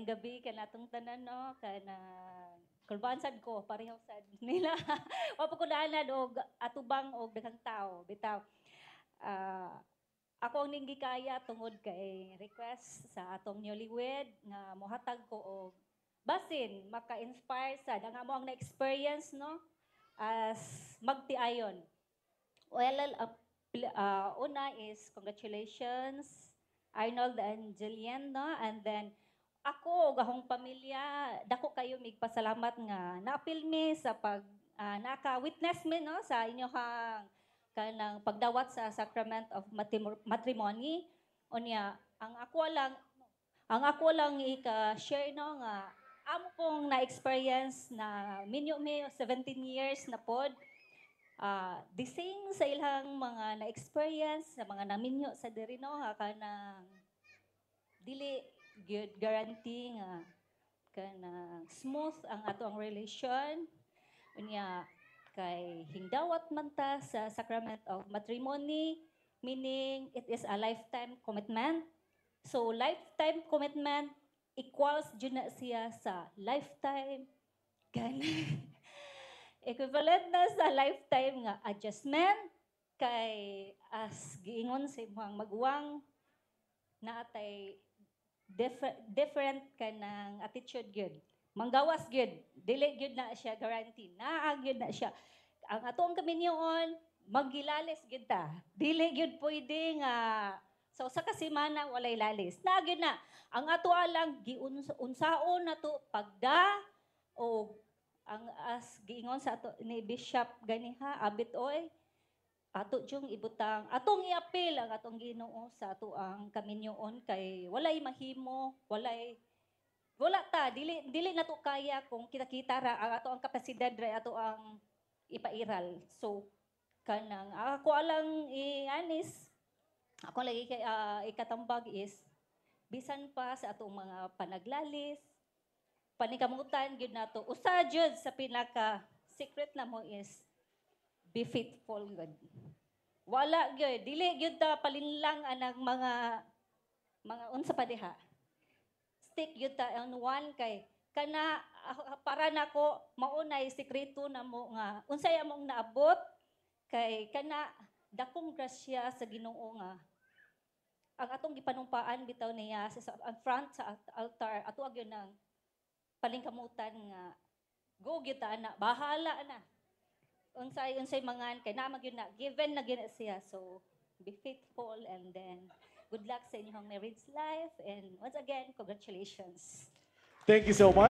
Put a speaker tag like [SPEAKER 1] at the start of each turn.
[SPEAKER 1] Maayong gabi kanatong tanan no kana kulbaan sad ko pareho sad nila. Wa pa ko daanan og atubang og daghang tao bitaw. Ah, ako ang ning gikaya tungod kay request sa atong newlywed nga mohatag ko og basin maka-inspire sad ang amo ang na-experience no as magtiayon. Well, una is congratulations Arnold and Jillian, no? And then ako gahong pamilya dako kayo migpasalamat nga naapil mi sa pag naka-witness mi no sa inyohang kanang pagdawat sa sacrament of matrimony. Unya ang ako lang ika-share no nga amo pong na-experience na minyo mi 17 years na pod. The same sa ilang mga na-experience sa mga naminyo sa diri no nga kanang dili good guarantee nga kanang smooth ang ato ang relation unya kay hingdawat man ta sa sacrament of matrimony, meaning it is a lifetime commitment. So lifetime commitment equals jud na siya sa lifetime kan equivalent na sa lifetime nga adjustment kay as giingon sa imong maguwang naatay different ka ng attitude gyud. Manggawas gyud, dili gyud na siya guarantee. Naa gyud na siya. Ang atong kaminyoon, maggilalis gyud ta. Dili gyud pwede nga sa ka semana walay lalis. Naa gyud na. Ang ato lang giunsaon na to pagda o ang as giingon sa ato ni Bishop ganiha abit oy ato jung ibutang atong iapil ang atong Ginoo sa ato ang kaminyoon kay walay mahimo wala ta dili na to kaya kung kita-kita ra ang ato ang kapasidad ra ato ang ipairal so kanang ako alang anis ako lagi kay ikatambag is bisan pa sa atong mga panaglalis panikamutan gyud nato usa jud sa pinaka secret na mo is be faithful God. Wala gyud, dili gyud ta palinlang anang mga unsa pa diha. Stick gyud ta on one kay kana para nako maunay sikreto na mo nga unsay among naabot kay kana dakong grasya sa Ginoo nga ang atong gipanumpaan bitaw niya sa front sa altar ato gyud nang palingkamutan nga go gyud ta ana bahala na unsay mangan kay na magyud na given na gyud siya so be faithful and then good luck sa inyong marriage life and once again congratulations.
[SPEAKER 2] Thank you so much.